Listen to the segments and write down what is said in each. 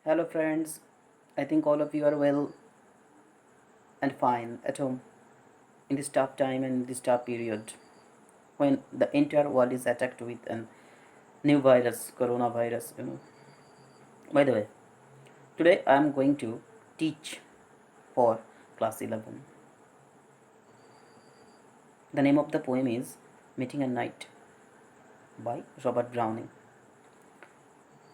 Hello, friends. I think all of you are well and fine at home in this tough time and this tough period when the entire world is attacked with a new virus, coronavirus. By the way, today I am going to teach for class 11. The name of the poem is Meeting at Night by Robert Browning.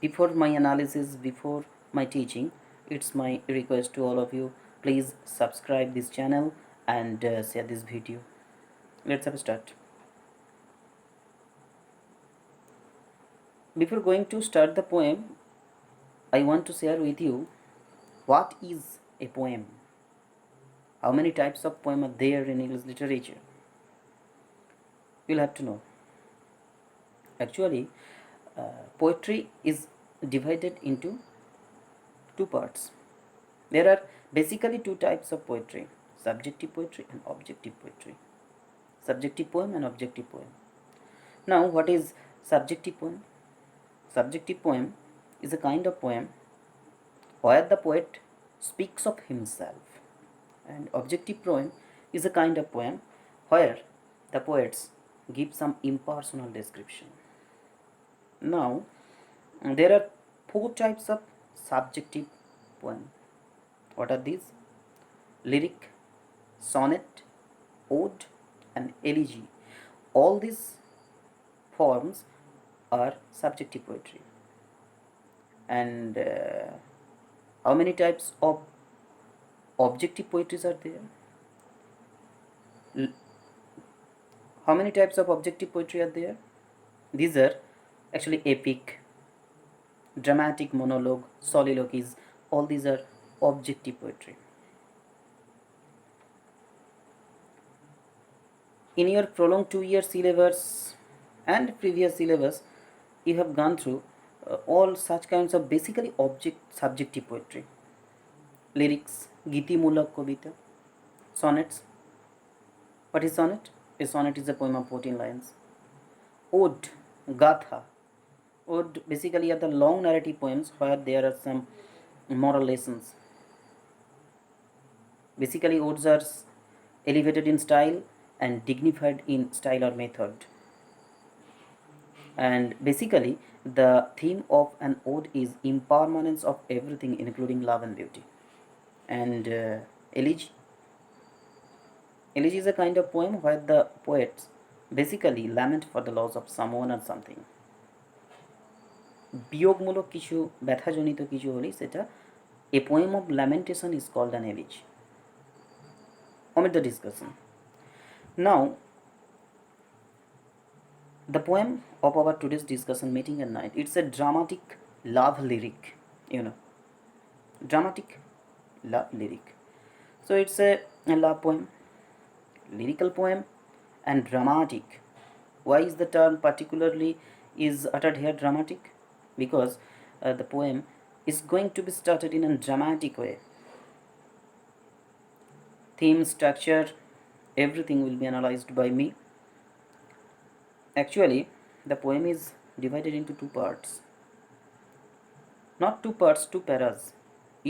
Before my analysis, before my teaching, it's my request to all of you, please subscribe this channel and share this video. Let's have a start. Before going to start the poem, I want to share with you what is a poem. How many types of poem are there in English literature? You'll have to know. Actually, poetry is divided into two parts. There are basically two types of poetry: subjective poetry and objective poetry. Subjective poem and objective poem. Now, what is subjective poem? Subjective poem is a kind of poem where the poet speaks of himself, and objective poem is a kind of poem where the poets give some impersonal description. Now, there are four types of subjective poem. What are these? Lyric, sonnet, ode, and elegy. All these forms are subjective poetry. And how many types of objective poetries are there? How many types of objective poetry are there? These are actually epic, dramatic monologue, soliloquies. All these are objective poetry. In your prolonged 2 year syllabus and previous syllabus, you have gone through all such kinds of basically subjective poetry. Lyrics, giti mulak kobita, sonnets. What is sonnet? A sonnet is a poem of 14 lines. Ode, gatha. Ode basically are the long narrative poems where there are some moral lessons. Basically, odes are elevated in style and dignified in style or method. And basically, the theme of an ode is impermanence of everything, including love and beauty. And elegy. Elegy is a kind of poem where the poets basically lament for the loss of someone or something. বিয়োগমূলক কিছু ব্যথাজনিত কিছু হলেই সেটা a poem of lamentation is called an elegy. Omit the discussion. Now, the poem of our today's discussion, Meeting at Night, it's a dramatic love lyric, dramatic love lyric. So it's a love poem, lyrical poem, and dramatic. Why is the term particularly is uttered here dramatic? Because the poem is going to be started in a dramatic way. Theme, structure, everything will be analyzed by me. Actually, the poem is divided into two parts. Not two parts, two paras.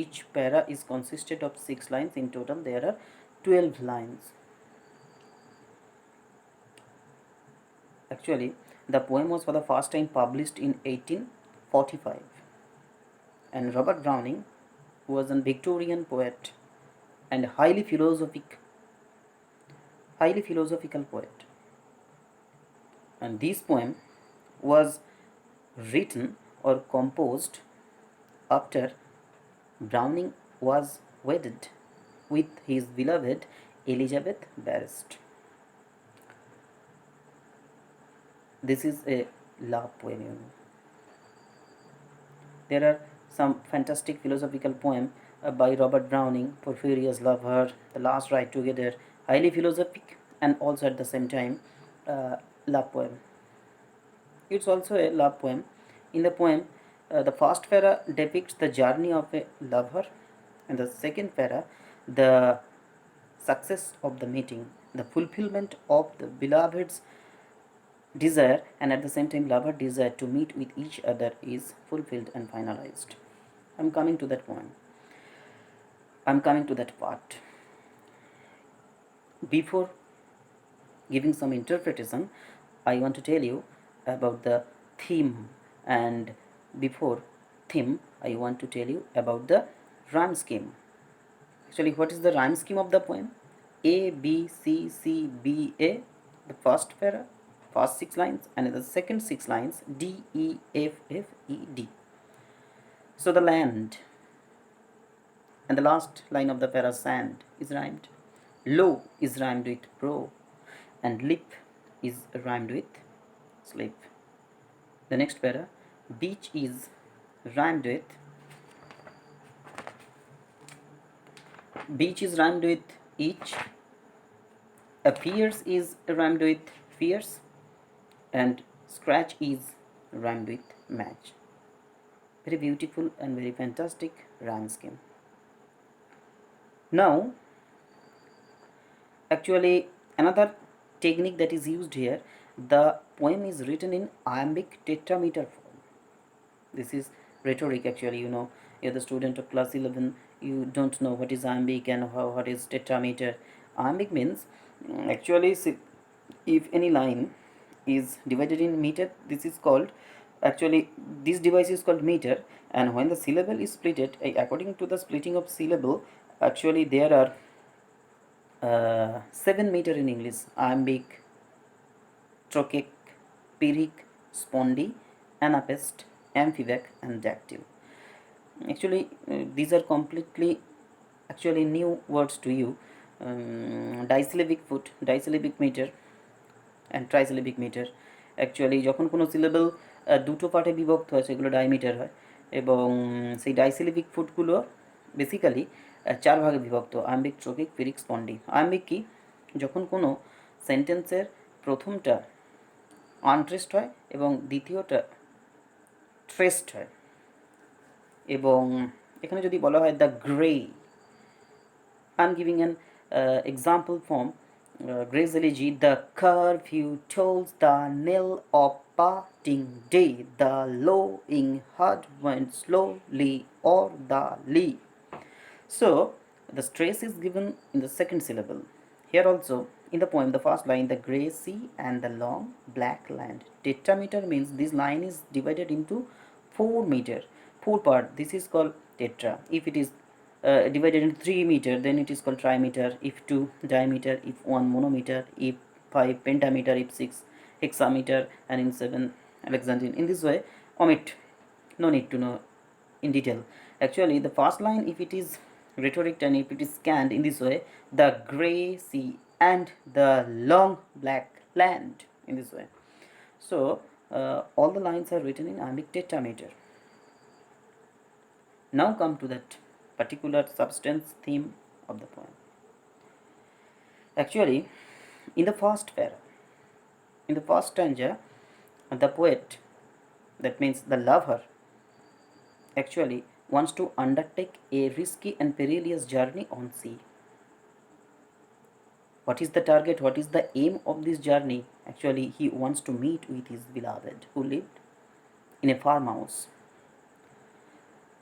Each para is consisted of 6 lines. In total, there are 12 lines. Actually, the poem was for the first time published in 1845. And Robert Browning, who was a Victorian poet and highly philosophical poet. And this poem was written or composed after Browning was wedded with his beloved Elizabeth Barrett. This is a love poem. There are some fantastic philosophical poem by Robert Browning: Porphyria's Love Her, The Last Ride Together, highly philosophic and also at the same time love poem. It's also a love poem. In the poem, the first para depicts the journey of a lover, and the second para the success of the meeting, the fulfillment of the beloved's desire, and at the same time lover desire to meet with each other is fulfilled and finalized. I'm coming to that point. I'm coming to that part. Before giving some interpretation, I want to tell you about the theme, and before theme, I want to tell you about the rhyme scheme. Actually, what is the rhyme scheme of the poem? A, B, C, C, B, A, the first para, first 6 lines, and the second 6 lines, D, E, F, F, E, D. So the land and the last line of the para, sand, is rhymed. Low is rhymed with bro, and lip is rhymed with slip. The next para, beach is rhymed with each, appears is rhymed with fierce, and scratch is rhymed with match. Very beautiful and very fantastic rhyme scheme. Now, actually, another technique that is used here, the poem is written in iambic tetrameter form. This is rhetoric. Actually, you're the student of class 11, you don't know what is iambic and what is tetrameter. Iambic means, actually, if any line is divided in meter, this is called, actually this device is called meter, and when the syllable is splitted, according to the splitting of syllable, actually there are 7 meter in English: iambic, trochaic, pyrrhic, spondy, anapest, amphivac, and dactyl. Actually, these are completely actually new words to you. Disyllabic foot, disyllabic meter, and trisyllabic meter. Actually যখন কোনো syllable দুটো পার্টে বিভক্ত হয় সেগুলো ডাইমিটার হয়, এবং সেই ডাইসিলিবিক ফুটগুলো বেসিক্যালি 4 ভাগে বিভক্ত: আম্বিক, ট্রোকিক, পিরিক, স্পন্ডি। আম্বিক কি? যখন কোনো সেন্টেন্সের প্রথমটা আনট্রেসড হয় এবং দ্বিতীয়টা ট্রেসড হয়। এবং এখানে যদি বলা হয় the grey, I am giving an example from Gray's elegy: the curfew tolls the knell of parting day, the lowing heart went slowly o'er the lea. So the stress is given in the second syllable. Here also in the poem, the first line, the grey sea and the long black land. Tetrameter means this line is divided into 4 meter, 4 part. This is called tetra. If it is divided into 3 meter, then it is called trimeter. If 2, diameter. If 1, monometer. If 5, pentameter. If 6, hexameter. And in 7, alexandrine. In this way, omit, no need to know in detail. Actually, the first line, if it is rhetoric and if it is scanned in this way, the grey sea and the long black land, in this way. So all the lines are written in iambic tetrameter. Now come to that particular substance theme of the poem. Actually, in the first para, in the first stanza, the poet, that means the lover, actually wants to undertake a risky and perilous journey on sea. What is the target? What is the aim of this journey? Actually, he wants to meet with his beloved who lived in a farmhouse.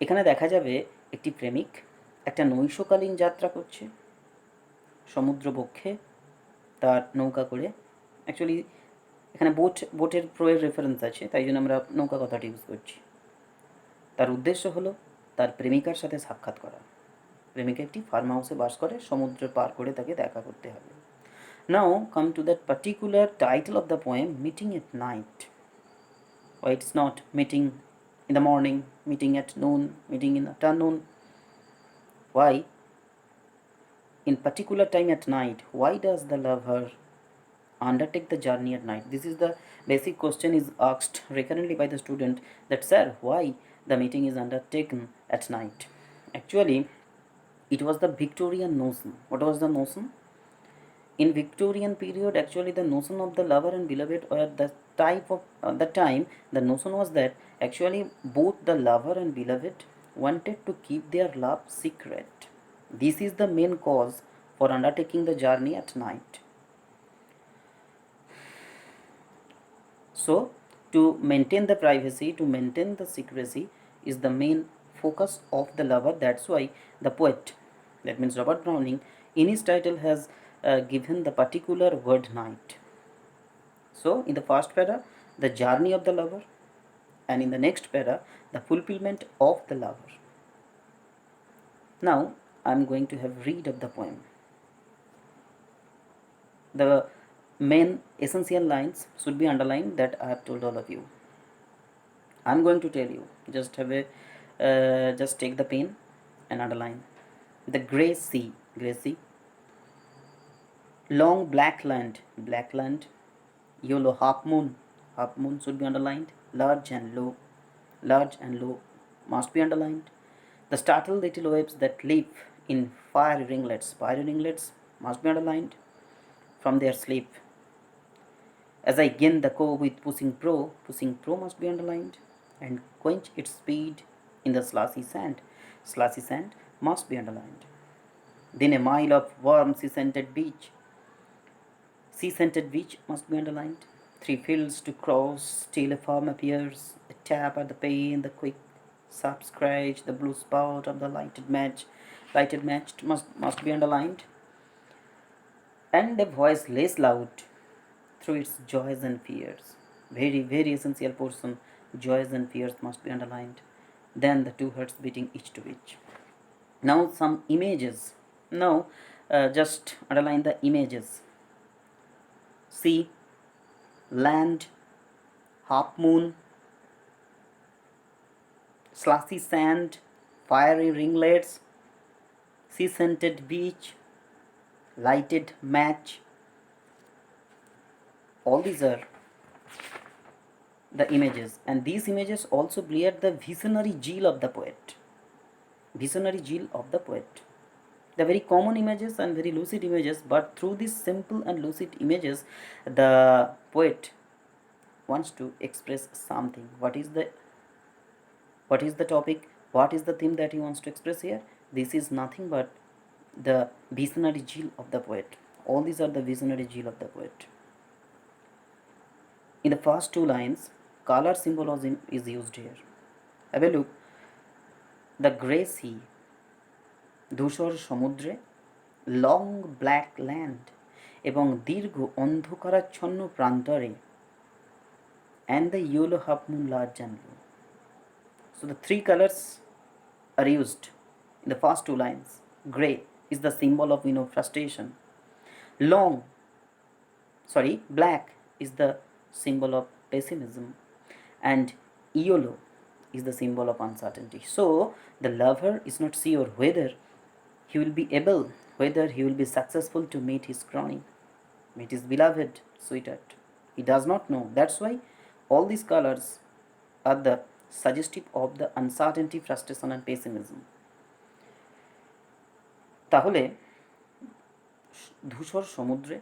এখানে দেখা যাবে একটি প্রেমিক একটা নৈশকালীন যাত্রা করছে সমুদ্রবক্ষে তার নৌকা করে। অ্যাকচুয়ালি এখানে বোটের প্রোয়ের রেফারেন্স আছে, তাই জন্য আমরা নৌকা কথাটি ইউজ করছি। তার উদ্দেশ্য হলো তার প্রেমিকার সাথে সাক্ষাৎ করা। প্রেমিকা একটি ফার্ম হাউসে বাস করে, সমুদ্র পার করে তাকে দেখা করতে হবে। Now come to that particular title of the poem, Meeting at Night. Why it's not meeting in the morning, meeting at noon, meeting in afternoon? Why in particular time at night? Why does the lover undertake the journey at night? This is the basic question is asked recurrently by the student, that sir, why the meeting is undertaken at night? Actually, it was the Victorian notion. What was the notion? In Victorian period, actually the notion of the lover and beloved, or the type of the time, the notion was that actually both the lover and beloved wanted to keep their love secret. This is the main cause for undertaking the journey at night. So to maintain the privacy, to maintain the secrecy, is the main focus of the lover. That's why the poet, that means Robert Browning, in his title has given the particular word night. So in the first para, the journey of the lover, and in the next para, the fulfillment of the lover. Now I am going to have read of the poem. The main essential lines should be underlined that I have told all of you. I am going to tell you. Just have a just take the pen and underline. The grey sea, grey sea. Long black land, black land. Yellow half moon should be underlined. Large and low must be underlined. The startled little waves that leap in fiery ringlets must be underlined from their sleep. As I gain the cove with pushing pro must be underlined, and quench its speed in the slashy sand must be underlined. Then a mile of warm sea scented beach must be underlined. 3 fields to cross till a farm appears, a tap at the pane, the quick sharp scratch, the blue spot of the lighted match must be underlined, and a voice less loud through its joys and fears. Very, very essential portion. Joys and fears must be underlined. Then the two hearts beating each to each. Now some images. Now just underline the images. Sea, land, half moon, slushy sand, fiery ringlets, sea scented beach, lighted match. All these are the images, and these images also bear the visionary zeal of the poet. Visionary zeal of the poet. The very common images and very lucid images, but through these simple and lucid images, the poet wants to express something. What is the topic? What is the theme that he wants to express here? This is nothing but the visionary zeal of the poet. All these are the visionary zeal of the poet. In the first two lines, color symbolism is used here. Have a look. The grey sea, ধূসর সমুদ্রে, long black land এবং দীর্ঘ অন্ধকারাচ্ছন্ন প্রান্তরে, and the yellow half moon large and low. So the three colors are used in the first two lines. Grey is the symbol of frustration. Black is the symbol of pessimism, and yellow is the symbol of uncertainty. So the lover is not sure whether he will be successful to meet his crony, meet his beloved sweetheart. He does not know. That's why all these colors are the suggestive of the uncertainty, frustration and pessimism. তাহলে ধূসর সমুদ্রে,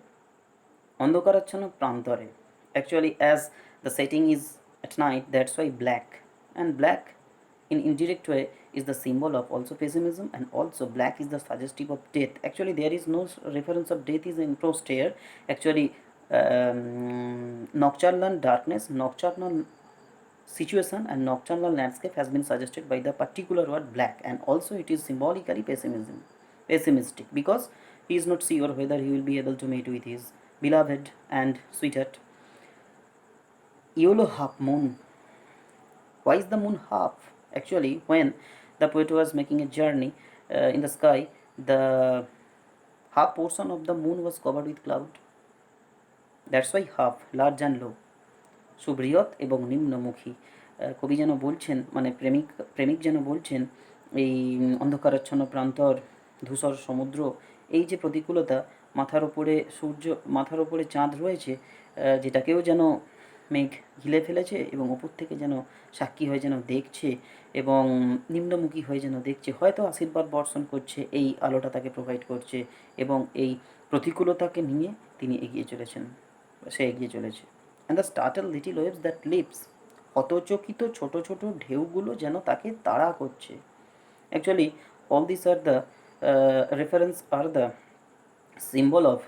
অন্ধকারাচ্ছন্ন প্রান্তরে, actually as the setting is at night, that's why black, and black in indirect way is the symbol of also pessimism, and also black is the suggestive of death. Actually there is no reference of death is imposed here. Actually nocturnal darkness, nocturnal situation and nocturnal landscape has been suggested by the particular word black, and also it is symbolically pessimistic, because he is not sure whether he will be able to meet with his beloved and sweetheart. Yellow half moon. Why is the moon half? Actually when the poet was making a journey in the sky, the half portion of the moon was covered with cloud. That's why half, large and low. সুবৃহৎ এবং নিম্নমুখী। কবি যেন বলছেন, মানে প্রেমিক যেন বলছেন, এই অন্ধকারাচ্ছন্ন প্রান্তর, ধূসর সমুদ্র, এই যে প্রতিকূলতা, মাথার ওপরে চাঁদ রয়েছে, যেটাকেও যেন মেঘ ঘিরে ফেলেছে, এবং ওপর থেকে যেন সাক্ষী হয়ে যেন দেখছে, এবং নিম্নমুখী হয়ে যেন দেখছে, হয়তো আশীর্বাদ বর্ষণ করছে, এই আলোটা তাকে প্রোভাইড করছে, এবং এই প্রতিকূলতাকে নিয়ে তিনি এগিয়ে চলেছে। And the startled little waves that leaps, হতচকিত ছোট ছোট ঢেউগুলো যেন তাকে তাড়া করছে। Actually all these are the reference are the symbol of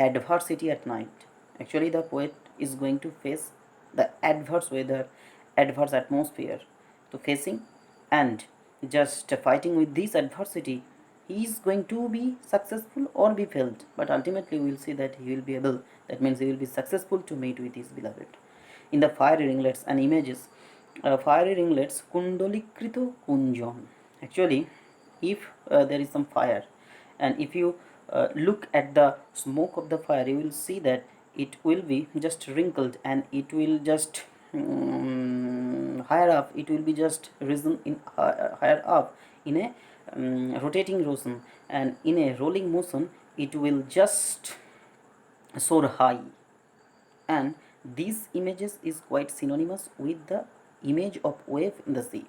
adversity at night. Actually the poet is going to face the adverse weather, adverse atmosphere to facing, and just fighting with this adversity, he is going to be successful or be failed, but ultimately we will see that he will be able, that means he will be successful to meet with his beloved. In the fiery ringlets and images, fiery ringlets kundolikrito kunjon. Actually, if there is some fire, and if you look at the smoke of the fire, you will see that it will be just wrinkled, and it will just higher up, it will be just risen in higher up in a rotating motion, and in a rolling motion it will just soar high. And these images is quite synonymous with the image of wave in the sea.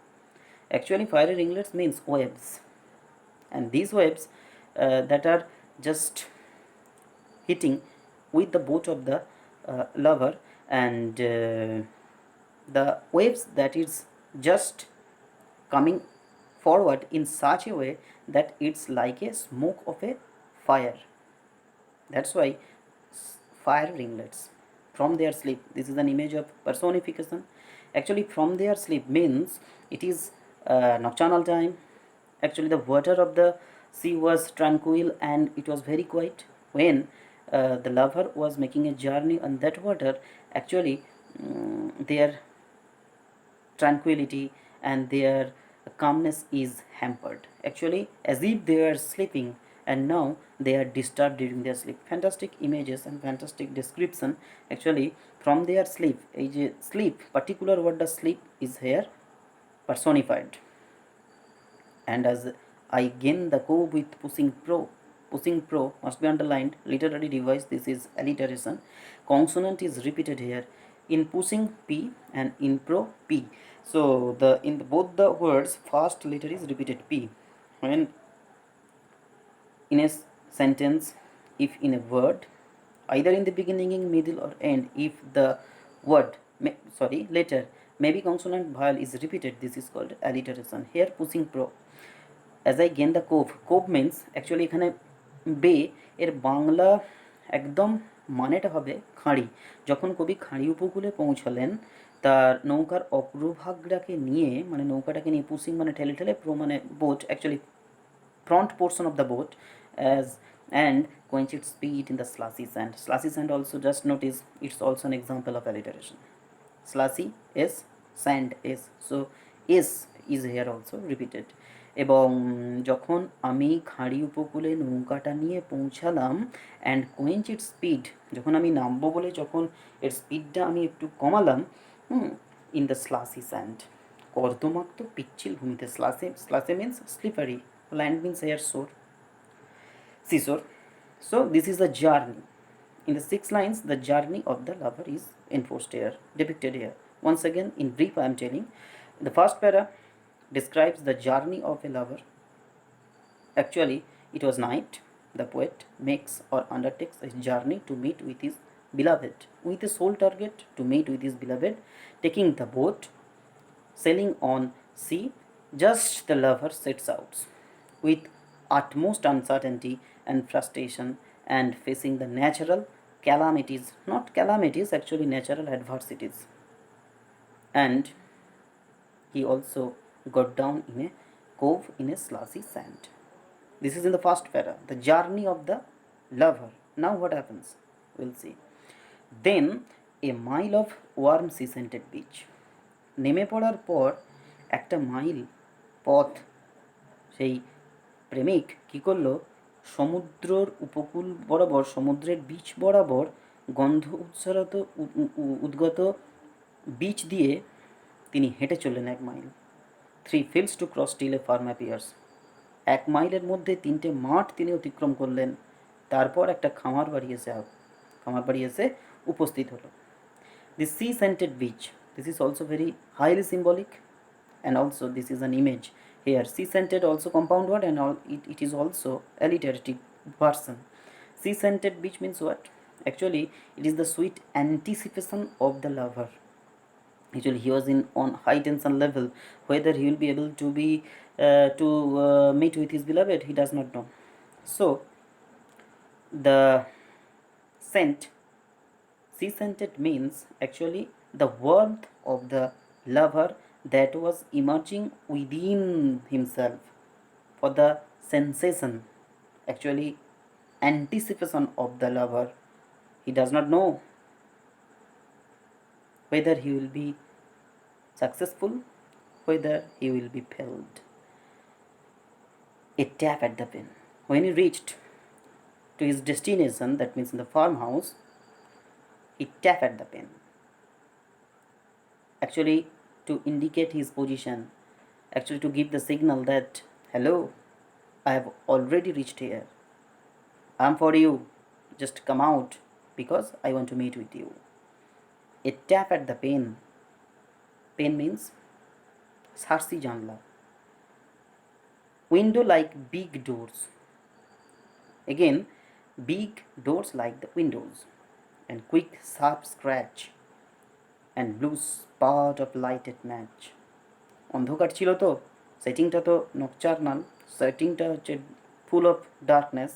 Actually, fiery ringlets means waves, and these waves that are just hitting with the boat of the lover, and the waves that is just coming forward in such a way that it's like a smoke of a fire. That's why fire ringlets from their sleep. This is an image of personification. Actually, from their sleep means it is nocturnal time. Actually, the water of the sea was tranquil and it was very quiet. When the lover was making a journey on that water, actually their tranquility and their calmness is hampered, actually as if they are sleeping, and now they are disturbed during their sleep. Fantastic images and fantastic description. Actually, from their sleep, sleep, particular word the sleep is here personified. And as I gain the cove with pushing pro. Pushing pro must be underlined, literary device, this is alliteration. Consonant is repeated here in pushing P and in pro P. So the in both the words first letter is repeated P. When in a sentence, if in a word, either in the beginning, middle or end, if the word letter maybe consonant vowel is repeated, this is called alliteration. Here pushing pro. As I gain the cove, cove means actually এখানে বে এর বাংলা একদম মানেটা হবে খাঁড়ি। যখন কবি খাঁড়ি উপকূলে পৌঁছালেন, তার নৌকার অগ্রভাগটাকে নিয়ে, মানে নৌকাটাকে নিয়ে, পুশিং মানে ঠেলে ঠেলে, প্রো মানে boat, actually front portion of the boat, as and quench its speed in the slushy sand. Slushy sand also, just notice, it's also an example of alliteration. Slushy is sand is, so is here also repeated. এবং যখন আমি খাঁড়ি উপকূলে নৌকাটা নিয়ে পৌঁছালাম, and quench it speed, যখন আমি নামবো বলে যখন এর স্পিডটা আমি একটু কমালাম, ইন দ্য স্লাসি স্যান্ড, কর্দমাক্ত পিচ্ছিল ভূমিতে। Slushy means slippery, land means air shore, seashore. So this is the journey. In the 6 lines, the journey of the lover is enforced here, depicted here. Once again, in brief, I am telling. The first para describes the journey of a lover. Actually, it was night. The poet makes or undertakes a journey to meet with his beloved, with the sole target to meet with his beloved, taking the boat, sailing on sea. Just the lover sets out with utmost uncertainty and frustration, and facing the natural calamities, not calamities, actually natural adversities. And he also got down in a cove in a slushy sand. This is in the first para, the journey of the lover. Now what happens? We'll see. Then a mile of warm sea scented beach. নেমে পড়ার পর একটা mile পথ সেই প্রেমিক কী করলো, সমুদ্রর উপকূল বরাবর, সমুদ্রের বিচ বরাবর গন্ধ উদ্গত বিচ দিয়ে তিনি হেঁটে চললেন 1 mile. 3 fields to cross till a farm appears. 1 মাইলের মধ্যে 3টে মাঠ তিনি অতিক্রম করলেন, তারপর একটা খামার বাড়ি এসে উপস্থিত হলো। The sea scented beach, this is also very highly symbolic, and also this is an image here. Sea scented also compound word, and it is also alliterative version. Sea scented beach means what? Actually, it is the sweet anticipation of the lover. Actually, he was in on high tension level. Whether he will be able to be meet with his beloved, he does not know. So the scent, sea scented, means actually the warmth of the lover that was emerging within himself for the sensation, actually anticipation of the lover. He does not know whether he will be successful, whether he will be failed. A tap at the pen. When he reached to his destination, that means in the farmhouse, he tapped at the pen. Actually, to indicate his position, actually to give the signal that, hello, I have already reached here. I'm for you. Just come out because I want to meet with you. A tap at the pen. Pen means sarsi janla. Window like big doors. Again, big doors like the windows. And quick sharp scratch. And blue spot of lighted match. অন্ধকার ছিল তো, সেটিংটা তো nocturnal, সেটিংটা হচ্ছে full of darkness.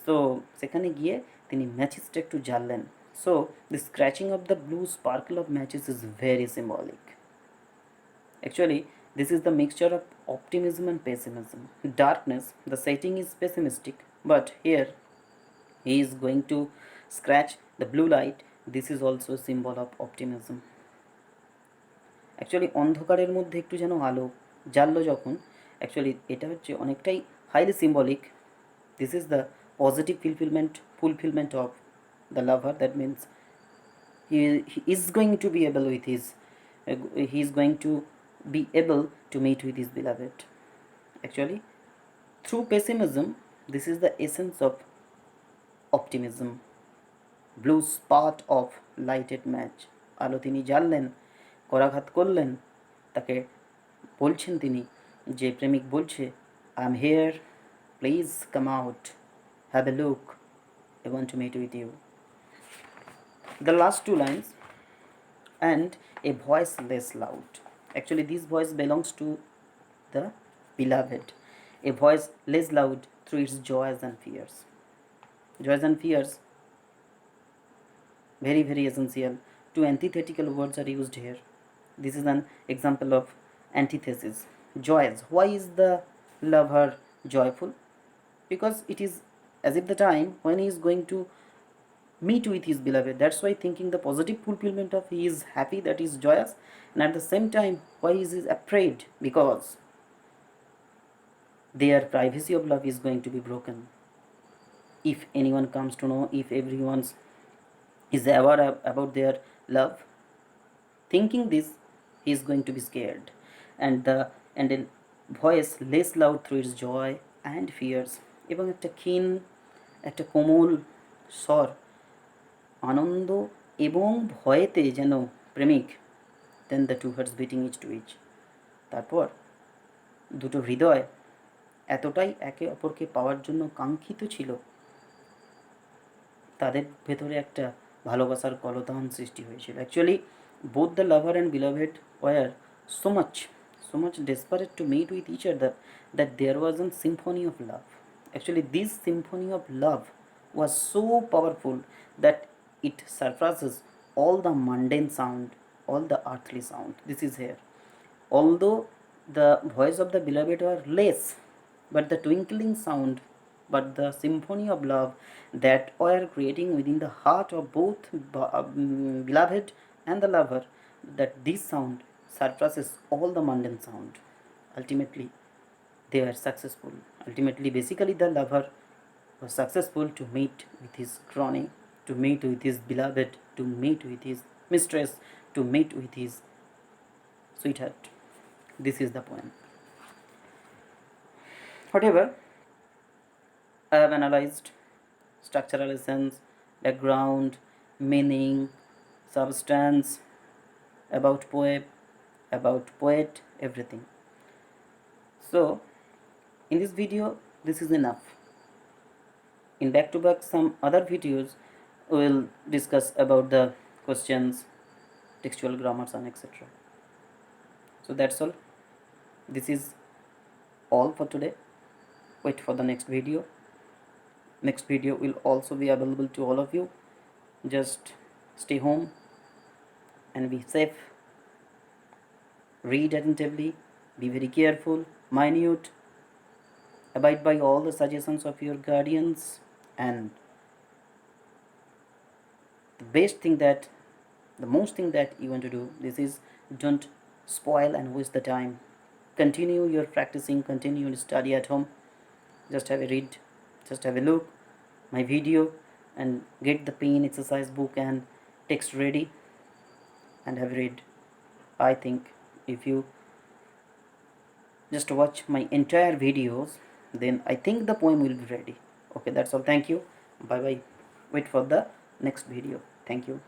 So সেখানে গিয়ে তিনি ম্যাচেসটা একটু জ্বাললেন। So the scratching of the blue sparkle of matches is very symbolic. Actually, this is the mixture of optimism and pessimism. Darkness, the setting is pessimistic, but here he is going to scratch the blue light. This is also a symbol of optimism. Actually অন্ধকারের মধ্যে একটু যেন আলো জ্বাললো যখন, actually এটা হচ্ছে অনেকটাই highly symbolic. This is the positive fulfilment of the lover. That means he is going to be able with his he is going to be able to meet with his beloved. Actually, through pessimism, this is the essence of optimism. Blue spot of lighted match. আলো তিনি জ্বাললেন, করাঘাত করলেন, তাকে বলছেন তিনি, যে প্রেমিক বলছে, I am here, please come out, have a look, I want to meet with you. The last two lines, and a voice less loud. Actually, this voice belongs to the beloved. A voice less loud through its joys and fears. Joys and fears, very, very essential. Two antithetical words are used here. This is an example of antithesis. Joys. Why is the lover joyful? Because it is as if the time when he is going to meet with his beloved. That's why thinking the positive fulfillment of he is happy, that is joyous. And at the same time, why is he afraid? Because their privacy of love is going to be broken. If anyone comes to know, if everyone is aware about their love, thinking this, he is going to be scared. And a voice less loud through its joy and fears. এবং একটা ক্ষীণ, একটা কোমল স্বর, আনন্দ এবং ভয়েতে যেন প্রেমিক, then the two hearts beating each to each. তারপর দুটো হৃদয় এতটাই একে অপরকে পাওয়ার জন্য কাঙ্ক্ষিত ছিল, তাদের ভেতরে একটা ভালোবাসার কলতান সৃষ্টি হয়েছিল। Actually both the lover and beloved were so much desperate to meet with each other that there was a symphony of love. Actually, this symphony of love was so powerful that it surpasses all the mundane sound, all the earthly sound. This is here. Although the voice of the beloved were less, but the twinkling sound, but the symphony of love that were creating within the heart of both beloved and the lover, that this sound surpasses all the mundane sound. Ultimately, they were successful. Ultimately, basically, the lover was successful to meet with his crony, to meet with his beloved, to meet with his mistress, to meet with his sweetheart. This is the poem. Whatever, I have analyzed structural essence, background, meaning, substance, about poem, about poet, everything. So, in this video, this is enough. In back-to-back some other videos, we will discuss about the questions, textual grammars, and etc. So that's all. This is all for today. Wait for the next video. Next video will also be available to all of you. Just stay home and be safe. read attentively, be very careful, minute, abide by all the suggestions of your guardians, and the best thing that the most thing that you want to do this is don't spoil and waste the time. Continue your practicing, continue to study at home. Just have a read, just have a look my video, and get the pen exercise book and text ready and have read. I think if you just watch my entire videos, then I think the poem will be ready. Okay, that's all. Thank you. Bye bye. Wait for the next video. Thank you.